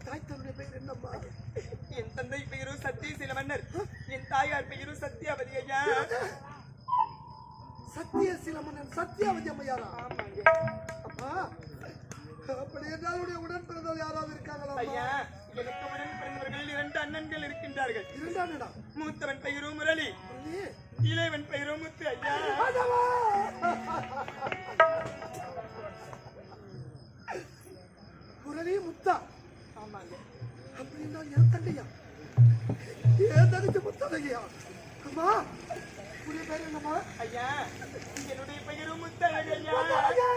தாய் தன்னுடைய பெயர் என்னம்மா? என் தந்தை பெயரும் சத்தியசீல மன்னர், என் தாயார் பெயரும் சத்தியாவதி ஐயா. சத்தியசீல மன்னன் சத்தியாவதி அம்மையாரா? ஆமாங்க. அப்பா, அப்படி என்னுடைய உடன் பிறந்தவர் யாராவது இருக்காங்களா? ஐயா, எனக்கு உடன் பிறந்தவர்கள் 2 அண்ணன்கள் இருக்கின்றார்கள். 2 அண்ணனா? மூத்தவன் பெயரும் முரளி, இளையவன் பெயரும் முத்து ஐயா. முரளி முத்தா? ஆமாங்க. அப்படின்னா என் தண்டையா? என் தனிச்சு முத்தலையா? அம்மா, உடைய பேர் என்னம்மா? ஐயா, என்னுடைய பெயரும் முத்தழகு ஐயா.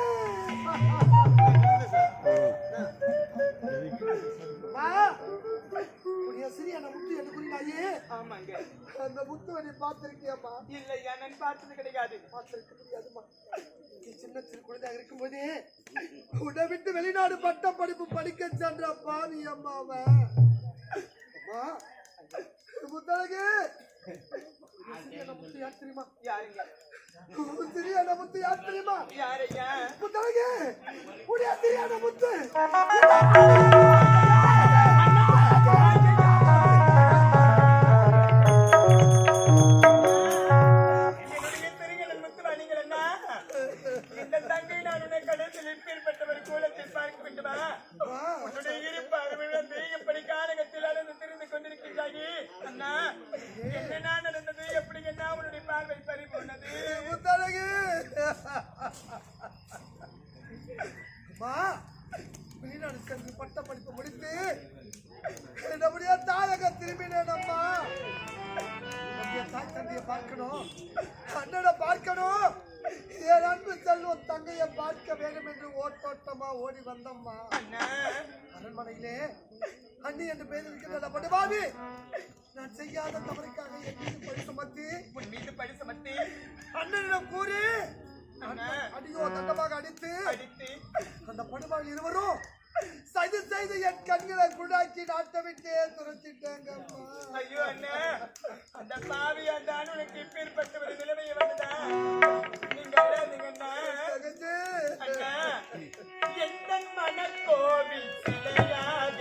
சிறியான முத்து என்று கூறினாயே, ஆமாங்க. அந்த முத்துவை நீ பார்த்திருக்கியம்மா? இல்லையா, நான் பார்த்தது கிடையாது. பார்த்திருக்க முடியாதுமா. நீ சின்ன சிறு குழந்தையாக இருக்கும் போதே உன்னை விட்டு வெளிநாடு பட்ட படிப்பு படிக்க சென்ற பாவி அம்மாவ. அம்மா, முத்தழகு, முத்து யார் தெரியுமா? யாருங்க? சிறியான முத்து யார் தெரியுமா? யாரையா? முத்தழகு, உடைய சிறியான முத்து. வெளிநாடு சென்று பட்ட படிப்பு முடித்து நம்முடைய தாயக திரும்பினேன் அம்மா. நம்முடைய தாய் தந்தையை பார்க்கணும், அண்ணனை பார்க்கணும், என் அன்பு செல்வம் தங்கையை பார்க்க வேண்டும் என்று ஓட்டோட்டமா ஓடி வந்தம்மா. அரண்மனையிலே அண்ணி என்று பெயர் இருக்கின்ற படுபாவி நான் செய்யாத தவறுக்காக என் மீது பழி சுமத்தி, உன் மீது பழி சுமத்தி அண்ணனிடம் கூறி அடியோ தண்டமாக அடித்து அந்த படுபாவி இருவரும் செய்து என் கண்களை குடாக்கி நாட்டை விட்டே துரத்திட்டாங்க. ஐயோ அண்ணா, அந்த பாவி அந்த உனக்கு இப்பேற்பட்ட ஒரு நிலைமையை வந்துட்டா நீங்க அண்ணா, எந்த மனக்கோவில் சிலையாக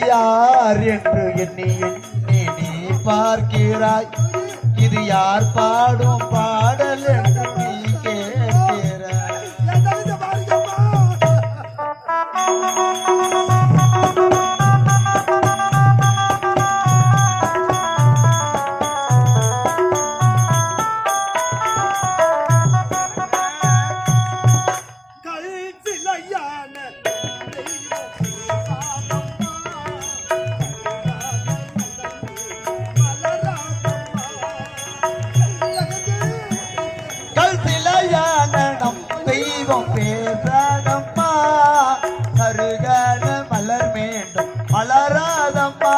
யார் என்று எண்ணி எண்ணி நீ பார்க்கிறாய், இது யார் பாடும் பாடல் என்று நீ கேட்கிறாய். பேசடம்மா கருகன மலர் மீண்டும் மலராதம்மா.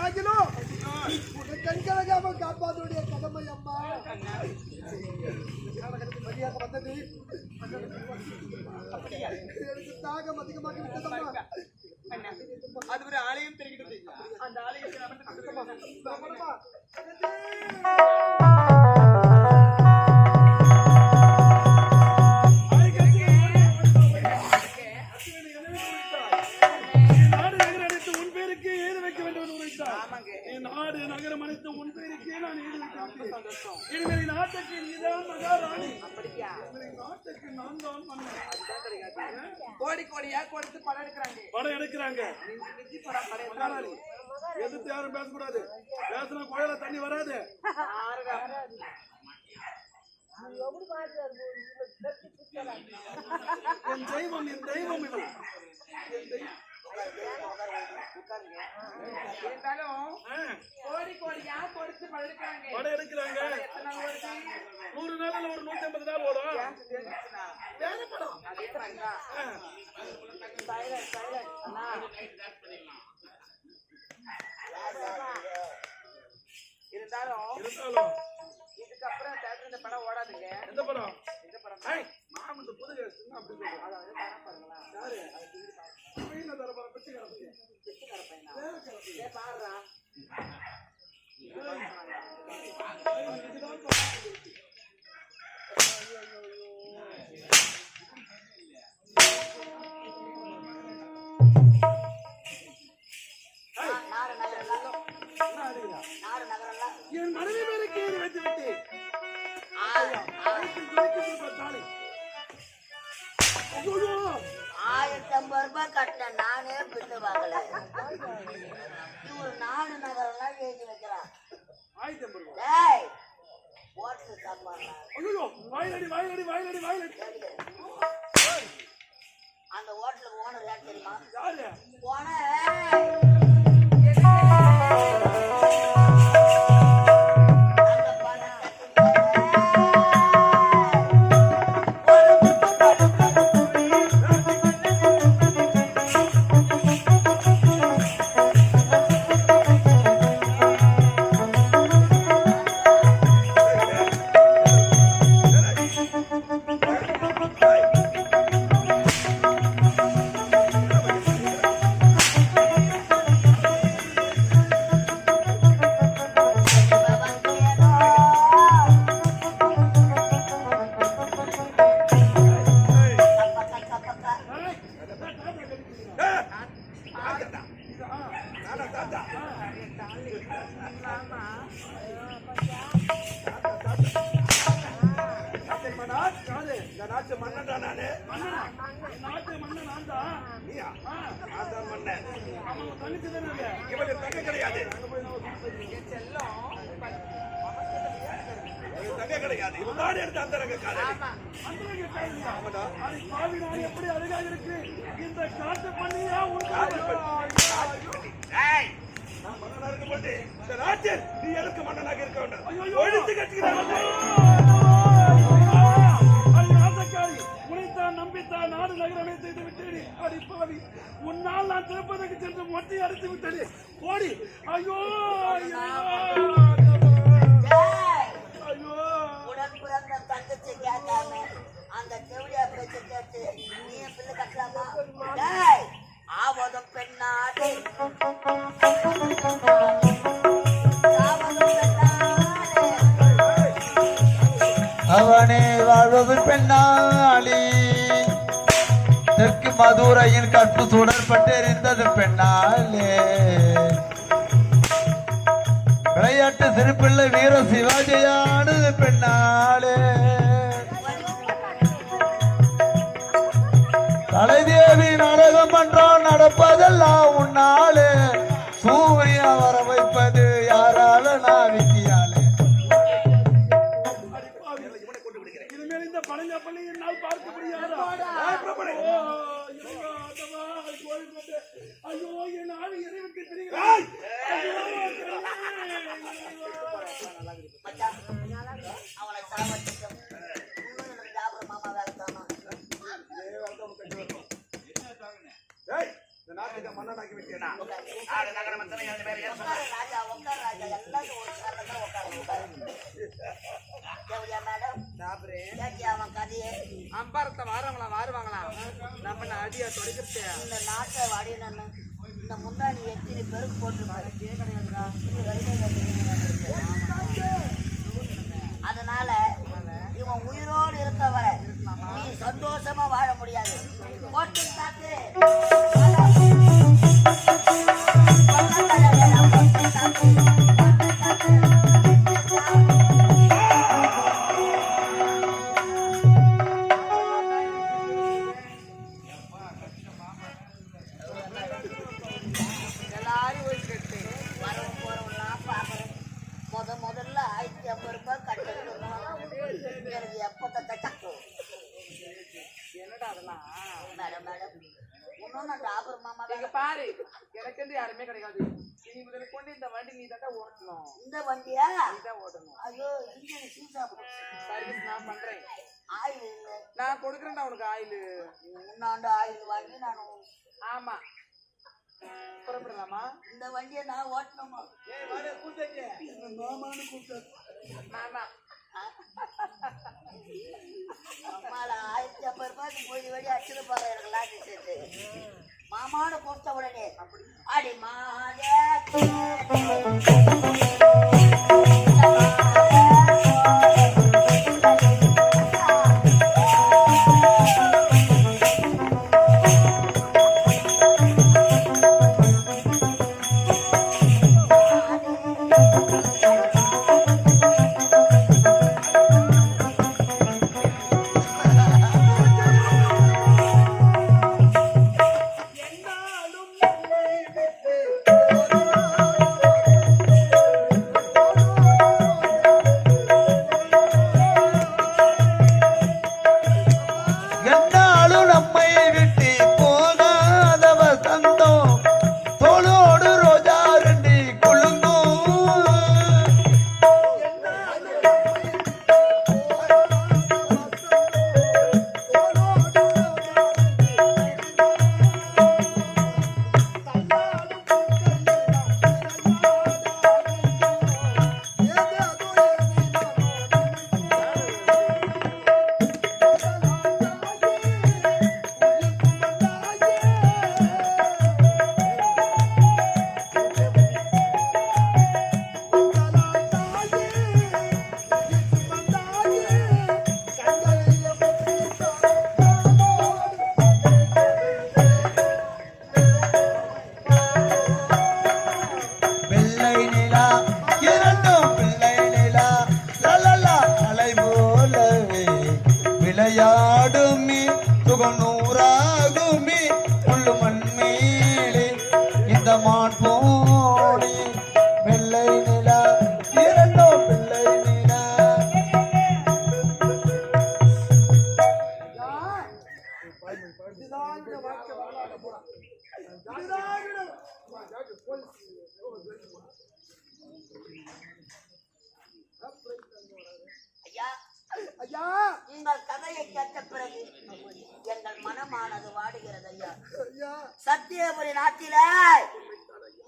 ஆகிலும் உன்னை கண்கலகாமல் காப்பாதுடைய கடமை அம்மா. மரியாதை வந்தது எனக்கு தாகம் அதிகமாக விட்டதம்மா. அது ஒரு ஆலயம் தெரிகிறது. அந்த ஆலயத்தில் அமர்ந்து நாடு நகரம் அனைத்து உன் பேருக்கே நான் இனிமேல் நாட்டுக்கு நீதான் மகாராணி. நாட்டுக்கு நான் தான் மன்னன். கோடி கோடியா கொடுத்து படம் எடுக்கிறாங்க. மகாராணி எதிர்த்து யாரும் பேசக்கூடாது. பேசினா கோயில தண்ணி வராது. என் தெய்வம் என் தெய்வம் இவன். கோடி கோடியா கொடுத்து படம் எடுக்கிறாங்க. 100 நாள்ல ஒரு 150 நாள் ஓடும். இருந்தாலும் இதுக்கப்புறம் இந்த படம் ஓடாதுங்க. எந்த படம்? மாமன் புது கேஸ்ட் அப்படி பாடுறா என் மனைவி மேலே கீழே வைத்து விட்டு 1050 ரூபாய் கட்டினேன். நானே பில்லு வாங்கல. இவரு நாடு நகரெல்லாம் எழுதி வைக்கிறான். 1050 ரூபாய். டேய் ஓட்டு சாப்பாடு அந்த ஹோட்டலுக்கு ஓனர் யார் தெரியுமா? நாட்டு மன்னன் தான் நானு. நாட்டு மன்னன் நான் தான். நீயா? நான் தான் மன்னன். அவன் தங்கச்சி தானே. இவங்க தங்க கிடையாது. தங்க கிடையாது. இவன் நாடு எடுத்து அந்த ரகக்காரன். எப்படி அழகாக இருக்கு இந்த காட்டு பண்ணியா நான் மன்னனாக இருக்க மாட்டேன். இந்த நாட்டில் நீ எனக்கு மன்னனாக இருக்க வேண்டும். ஒழித்து கட்டுகிறான். நம்பித்தான் நாடு நகரமே செய்து விட்டேன். அடிப்பாவி உன்னால் நான் திருப்பதிக்கு சென்று மொட்டை அடித்து விட்டேன். ஓடி ஐயோ உடன் பிறந்த தங்கச்சி கேட்டாம அந்த செவிலியா பேச்சு கேட்டு நீ பிள்ளை கட்டலாமா? ஆவதும் பெண்ணாடு அவனே வாழ்வது பெண்ணாளி. தெற்கு மதுரையின் கற்பு சுடற்பட்டிருந்தது பெண்ணாலே. விளையாட்டு சிறுபிள்ளை வீர சிவாஜியானது பெண்ணாலே. தலைதேவி நாடகம் பண்றான் நடப்பதெல்லாம் உன்னாலே. சூரியா வர வைப்பது யாரால நாவிக்கியாலே. இனிமேல் இந்த பழங்கப்பள்ளி என்னால் பார்க்க முடியாதா? ஐயோ என் ஆவி இறைவிட்டு பிரிகிறாய். அவனை சாவடிக்கும் மாமா வேலை தானா? நாட்டுக்கு மன்னனாக்கி விட்டேனா உட்காரு ராஜா, உட்காரு ராஜா. எல்லாரும் ஒரு சேர்ல தான் உட்காரு. தேவையா மேடம்? கேட்டியா அவன் கதையே? அம்பாரத்தை வாருவாங்களாம் நம்ம அடியா தொடக்கிட்டு இந்த நாட்டை வாடினு இந்த முன்னாடி எத்தனை பேருக்கு போட்டுருப்பாரு. அதனால இவன் உயிரோடு இருக்கவரை நீ சந்தோஷமா வாழ முடியாது. போட்டு தாக்கு எல்லாரும் போய் கட்டு வரவும் போறவங்களாம் பாக்குறேன். முதல்ல 1050 ரூபாய் கட்டணும். எனக்கு எப்ப தக்கும் என்னடா அதெல்லாம் மேடம் மேடம் இன்னொன்னு டாபர் மாமா இங்க பாரு எனக்கு யாருமே கிடைக்காது. இனி முதல்ல கொண்டு இந்த வண்டி நீ தான் ஓட்டணும். இந்த வண்டியா? நீதான் ஓட்டணும். ஐயோ இன்ஜின் சீசா சர்வீஸ் நான் பண்றேன். ஆயில் இல்லை. நான் கொடுக்குறேன்டா உனக்கு ஆயில். முன்னாண்டு ஆயில் வாங்கி நான் ஆமா புறப்படலாமா? இந்த வண்டியை நான் ஓட்டணுமா? மாமான்னு கூப்பிட்டாரு. மாமா அம்மால 1050 ரூபாய்க்கு போய் வழி அடிச்சுட்டு போற எனக்கு லாட்டி சேர்த்து மாமான்னு கூப்பிட்ட உடனே அடி மாதே என்னாலும் நம்மை விட்டு போகாத வசந்தம் தோளோடு ரோஜா ரெண்டி குழுங்கும். வெள்ளை நிலா இரண்டும் பிள்ளை நிலா லலலா அலை போலவே விளையாடுமி சுகநூறாகுமி முள்ளு மண்மேலே இந்த மான் போடி வெள்ளை நிலா இரண்டும் பிள்ளை நிலா. இதுதான் இந்த வாழ்க்கை வரலாறு பூரா. இதுதான் ஐயா ஐயா உங்கள் கதையை கேட்ட பிறகு எங்கள் மனமானது வாடுகிறது ஐயா. ஐயா சத்தியபுரி நாட்டிலே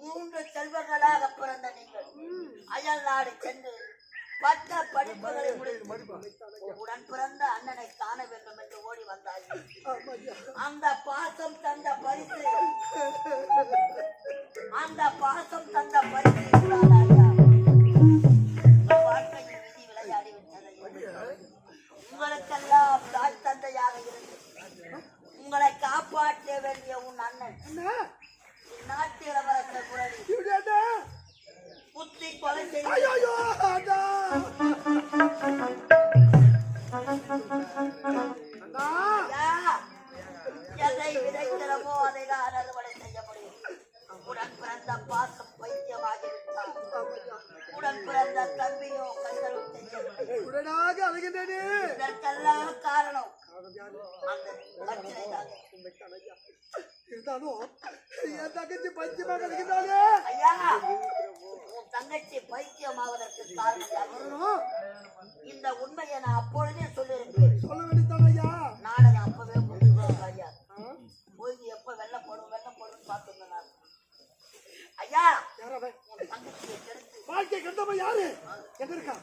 3 செல்வங்களாக பிறந்த நீங்கள் அயல் நாடு சென்று பட்ட படிப்புகளை முடித்து உடன் பிறந்த அண்ணனை காண வேண்டும் என்று ஓடி வந்தார்கள். அந்த பாசம் தந்த பரிசு இல்லாத ஐயா. உங்கள் வாழ்க்கையில் விதி விளையாடி விட்டது ஐயா. உங்களுக்கெல்லாம் தாய் தந்தையாக இருந்து உங்களை காப்பாற்ற வேண்டிய உன் அண்ணன் நாட்டு இளவரசர் குரலி குத்தி கொலை செய்து எதை விதைக்கிறமோ அதை தான் அறுவடை செய்ய முடியும். உடன் பிறந்த பாசம் பைத்தியமாகிவிட்டார். உடன் பிறந்த தம்பியோ கைகளும் செய்யவில்லை. உடனாக அழுகின்றனே. இதற்கெல்லாம் காரணம் அந்த பிரச்சனை தான். இருந்தாலும் என் தங்கச்சி பஞ்சமாக அழுகின்றாளே. ஐயா உன் தங்கச்சி பைத்தியமாவதற்கு காரணம் யார்? இந்த உண்மையை நான் அப்பொழுதே சொல்லியிருந்தேன். சொல்ல வேண்டியதான் ஐயா. நாடகம் அப்பவே முடிஞ்சிருக்கும் ஐயா. போய் எப்ப வெள்ளம் போடும் பார்த்து ஐயா யாராவே உன் தங்கச்சியை கெடுத்து வாழ்க்கை கண்டவன் யாரு? எங்க இருக்கா?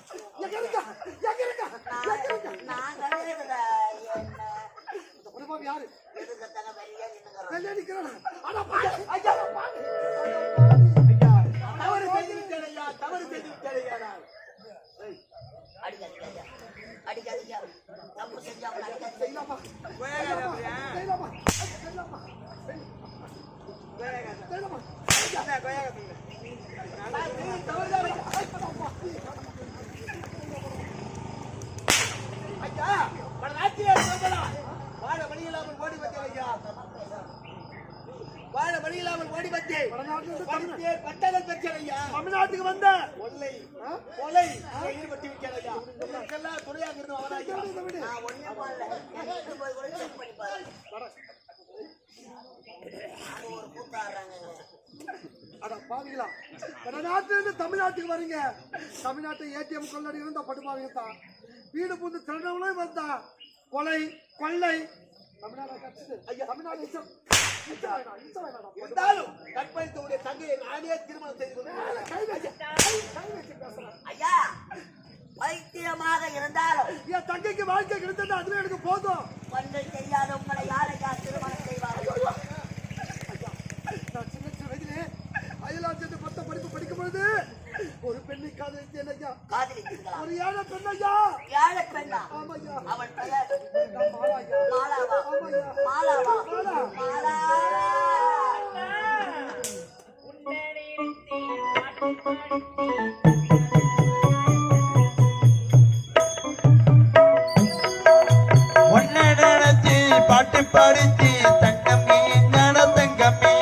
எங்க இருக்கா? எங்க இருக்கா? நான் கிடையாதுடா. என்ன இந்த குடும்பம் யாரு? எதுக்கத்தான வெளியே நின்னுக்கிறோம். வெளியே நிக்கிறானா? அட பாரு, ஐயா பாரு. தவறு செய்து விட்டேன் ஐயா, தவறு செய்து விட்டேன் ஐயா நான். அடிக்காதீங்க ஐயா, அடிக்காதீங்க. தப்பு செஞ்சவங்க அடிக்காதீங்க. செய்யலாமா? கோயாகாதா? செய்யலாமா? செய்யலாமா? கோயாகாதா? செய்யலாமா? என்ன கோயாகாதா? ஐயா, வடநாட்டிலே சொல்லலாம். வாழ வழி இல்லாமல் ஓடி வந்தேன் ஐயா. வாழ வழி இல்லாமல் ஓடி வந்தேன். படித்தேன், பட்டங்கள் பெற்றேன் ஐயா. தமிழ்நாட்டுக்கு வந்த கொள்ளை, கொலை ஈடுபட்டு விட்டேன் ஐயா. இதற்கெல்லாம் துணையாக இருந்தோம் அவன் ஐயா. நான் ஒண்ணே போடல. வீட்டுக்கு போய் கூட செக் பண்ணி பாரு. அவங்க ஒரு கூத்தாடுறாங்க. அட பாவீங்களா, வடநாட்டுல இருந்து தமிழ்நாட்டுக்கு வரீங்க. தமிழ்நாட்டு ஏடிஎம் கொள்ளடி இருந்தா படுபாவீங்க தான். வீடு புந்து திறனவங்களும் வந்தா கொலை கொள்ளை தமிழ்நாடு கட்சிது. ஐயா தமிழ்நாடு இருந்தாலும் கற்பழித்தவுடைய தங்கையை நானே திருமணம் செய்து கொண்டேன். கை வச்சு பேசுறேன். ஐயா வைத்தியமாக இருந்தாலும் என் தங்கைக்கு வாழ்க்கை கிடைத்தது அதுவே எனக்கு போதும். ஒன்றை தெரியாத உங்களை யாரையா திருமணம் செய்வார்கள்? நான் சின்ன சின்ன வயதிலே அயலாட்சியத்தை பட்ட படிப்பு படிக்கும் பொழுது ஒரு பெண்ணை காதலித்தேன் ஐயா. காதலித்தீர்களா? ஒரு ஏழை பெண் ஐயா. ஏழை பெண்ணா? ஆமையா. அவள் பெயர் மாலா ஐயா. மாலாவா? ஆமையா. மாலாவா? மாலா. மாலா. உன்னை நினைச்சு பாட்டு பாடிச்சு தங்கமே நட தங்கமே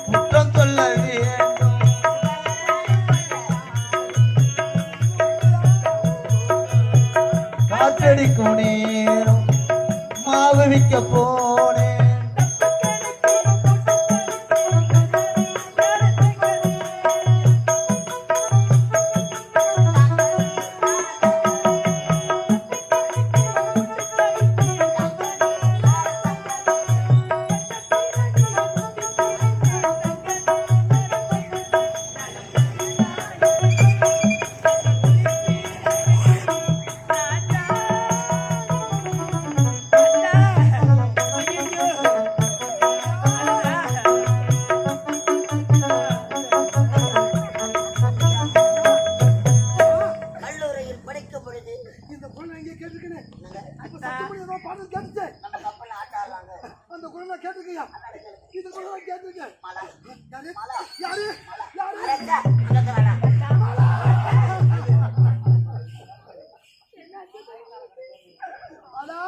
குற்றம் சொல்ல வேண்டும் காற்றடிக்கும் நேரம் மாவு விற்க போனேன் கல்லூரியில் படிக்கும் பொழுது இந்த குரல் எங்கே கேட்டிருக்கேன். என்னங்க? இப்ப சத்தமணி ஏதோ பாடல் கேட்டுச்சு. நம்ம கப்பல்ல ஆட்டாடுறாங்க. அந்த குரலை கேட்டிருக்கியா? இந்த குரலை கேட்டிருக்கேன். மாலா. யாரு? மாலா. யாரு? யாரு? அரேச்சா, அங்க வேணாம். அடா,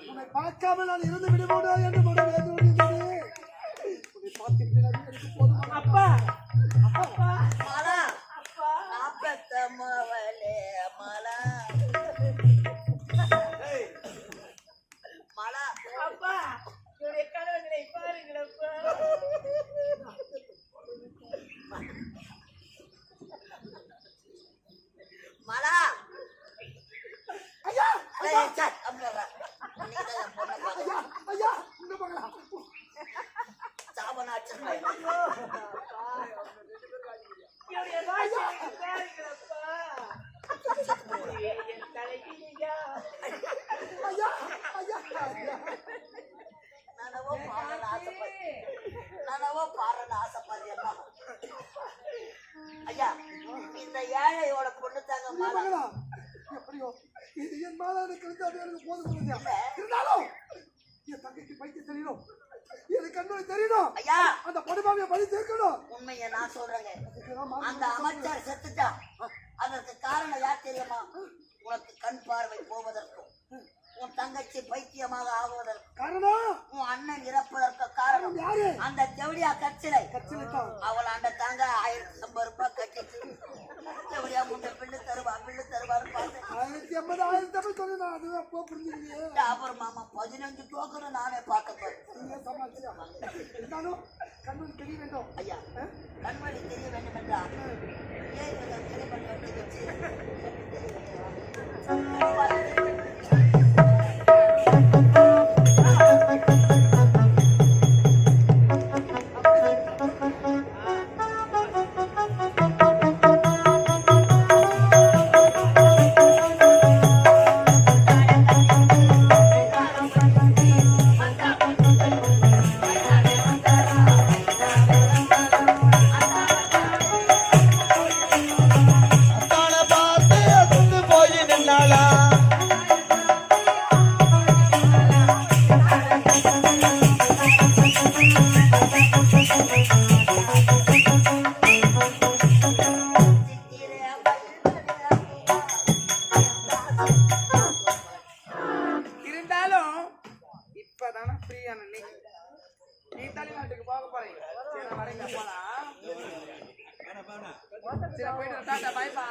உன்னை பார்க்காம நான் இருந்து விடுவோடா என்று மனம் வேதனைப்பட்டது. உன்னை பார்த்து விட்டது எனக்கு போதும். அப்பா அப்பா மாலா. நாப்பத்தம்மாவளே மாலா. மாலா. அப்பா என்னுடைய கணவனை பாருங்களப்பா. மாலா. ஐயா, அரேச்சா, அங்க வா. நீதான் என் பொண்ணை பார்க்க. ஐயா, ஐயா, இங்க பார்க்கலாம். சாபநாச்சம். என்னுடைய ராஜாவை பாருங்களப்பா. என் தலைவியா. ஐயா, ஐயா, ஐயா. நானவோ பாடன்னு ஆசைப்பட்டேன். நானவோ பாடன்னு ஆசைப்பட்டேன். ஐயா, இந்த ஏழையோட பொண்ணு தாங்க இங்க மாலா. பார்க்கலாம். எப்படியோ இது என் மாதா எனக்கு வந்து அது எனக்கு போதும் சொல்லுது. இருந்தாலும் என் தங்கைக்கு பைத்தியம் தெரியணும். எனக்கு கண்ணு தெரியணும். ஐயா, அந்த படுபாவிய பழி தீர்க்கணும். உண்மையை நான் சொல்றேங்க. அதுக்குதான் மாமா அந்த அமைச்சர் செத்துட்டா. அதற்கு காரணம் யார் தெரியுமா? உனக்கு கண் பார்வை போவதற்கும் உன் தங்கச்சி பைத்தியமாக ஆகுவதற்கு காரணம் உன் அண்ணன் இறப்பதற்கு காரணம் யாரு? அந்த ஜவுளியா கச்சிலை. கட்சியில்தான். அவள் அந்த தாங்க 1050 ரூபாய் கட்டிட்டு ஜவுளியா முன்ன பிள்ளை தருவான்னு பார்த்தேன். 1080 சொன்னா அதுதான் போ புரிஞ்சுக்கிறியே. அப்புறம் மாமா 15 டோக்கன் நானே பார்க்க போறேன். நீங்க சமாளிச்சியா? இருந்தாலும் கண்ணுக்கு தெரிய வேண்டும். ஐயா கண்மணி தெரிய வேண்டும் என்றால் ஏன் இவங்க திருமணம் எடுத்து வச்சு அத்தாளை பார்த்து அசந்து போய் நின்னாளா இருந்தாலும் இப்பதானே ஃப்ரீயான நீ தமிழ்நாட்டுக்கு போக போறீங்க. சரி, நான் வரேங்க, போலாம். சரி, போயிட்டு வரேன். Tata, bye bye.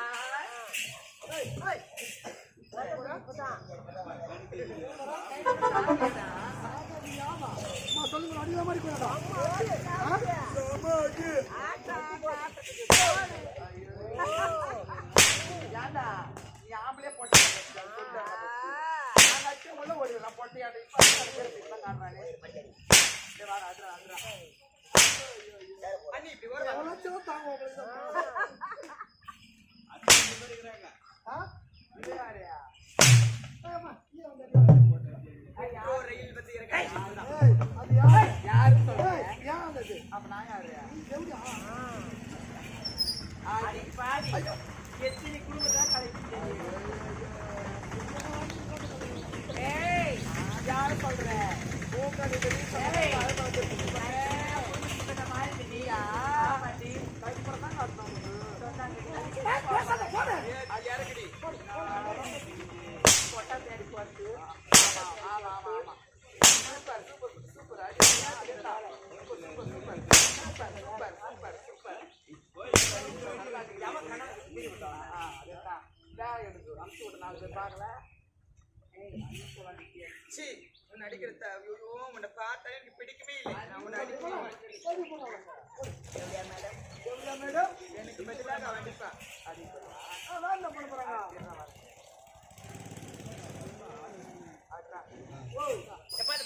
அம்மா சொல்லுங்க அடிக்கிற மாதிரி போயாடா. ஏன்டா, நீ ஆம்பளே போட்டியா? நான் அடிச்சு உள்ள ஓடிடலாம், போட்டியாடு. இப்ப இப்பதான் காட்டுறானே. சரி, வாடா, அதுடா. அண்ணி, இப்படி வருவா. உழைச்சதும் தாங்க உங்களுக்கு. இது யாரையா? ஏம்மா, கீழே வந்து ஐயா, ஒரு ரயில் பத்தி இருக்கா? ஏய், அது யாரு? யாரு சொல்றேன்? ஏய், ஏன் அது? அப்ப நான் யாரு? நீ எப்படியா? ஆடி பாடி எத்தனை குடும்பத்தான் கலைக்கு ஏய் யாரு சொல்ற மூக்கடி நடிக்கிறத உன்னை பார்த்தா எனக்கு பிடிக்கவே இல்லை. நான் உன்னை அடிக்கிறேன். மேடம் எனக்கு பதிலாக அவன் அடிப்பான். வேலை பண்ண போறாங்க.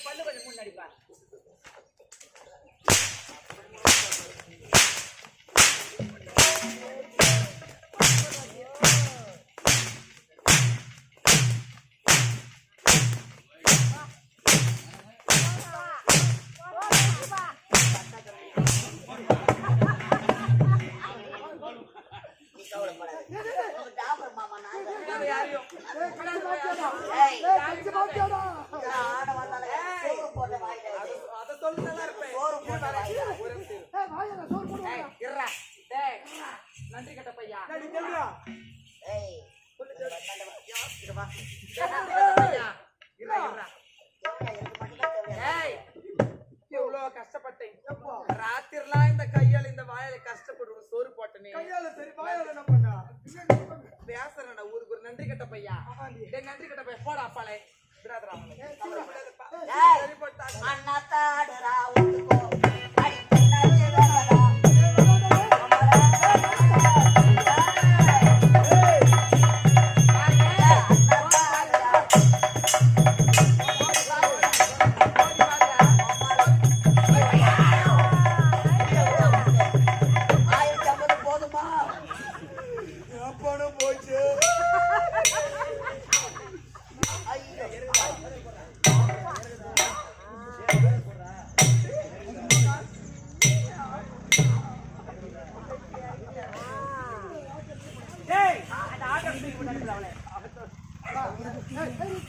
பல்லு கொஞ்சம் முன் அடிப்பான். யாரையும் அதை சொல்லி நல்லா இருப்பேன். நன்றி கட்ட பையா. எவ்வளவு கஷ்டப்பட்டேன். ராத்திரிலாம் இந்த கையால இந்த வாயில கஷ்டப்படுவோம். சோறு போட்டனே கையால சரி வாயால என்ன பண்ணா? பேசுறேன்டா ஊருக்கு ஒரு நன்றி கட்ட பையா. நன்றி கட்ட பையா போடா அப்பாலே விடாதரா அண்ணாத்தாடுறா ஒத்துக்கோ அடி பண்ணாச்சுடா போதுமா அப்பனும் போச்சு.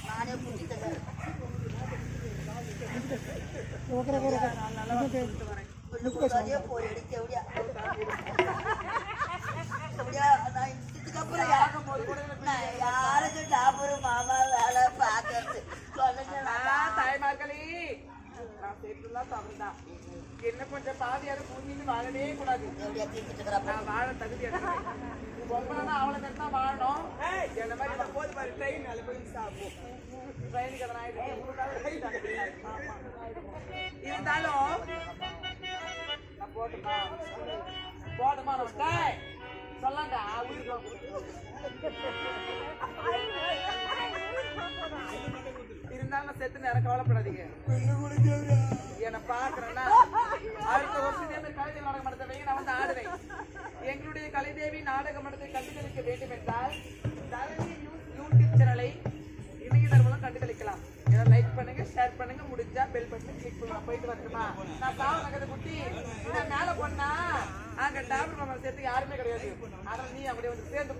நானே புடிச்சிட்டேன். போய் எடுக்க எப்படியா எப்படியா நான் இதுக்கு அப்புறம் இன்னும் கொஞ்சம் பாதியாரு பூமியில வாழவே கூடாது. எப்படியா தீர்த்துட்டு இருக்கிறப்ப நான் வாழ தகுதி பொம்பளைனா அவளை கட்டினா வாழணும். என்ன மாதிரி போது பாரு ட்ரெயின் அது போய் சாப்பிடும் ட்ரெயினுக்கு எதனா இருந்தாலும் நான் போட்டுமா போட்டுமா சொல்லாங்க இருந்தாலும் நான் செத்து நேரம் கவலைப்படாதீங்க. என்னை பாக்குறேன்னா அடுத்த வருஷம் இதே மாதிரி கலைதேவி நாடக மன்றத்தை நான் வந்து ஆடுவேன். எங்களுடைய கலைதேவி நாடக மன்றத்தை கண்டுகளிக்க வேண்டும் என்றால் தரணி யூடியூப் சேனலை இணையதளம் மூலம் கண்டுகளிக்கலாம். ஏதாவது லைக் பண்ணுங்க, ஷேர் பண்ணுங்க, முடிஞ்சா பெல் பட்டன் கிளிக் பண்ணுங்க. போயிட்டு வரட்டுமா? நான் சாவு நகர குட்டி நான் மேல போனா அங்க டாக்டர் மாமா சேர்த்து யாருமே கிடையாது. ஆனா நீ அப்படியே வந்து சேர்த்து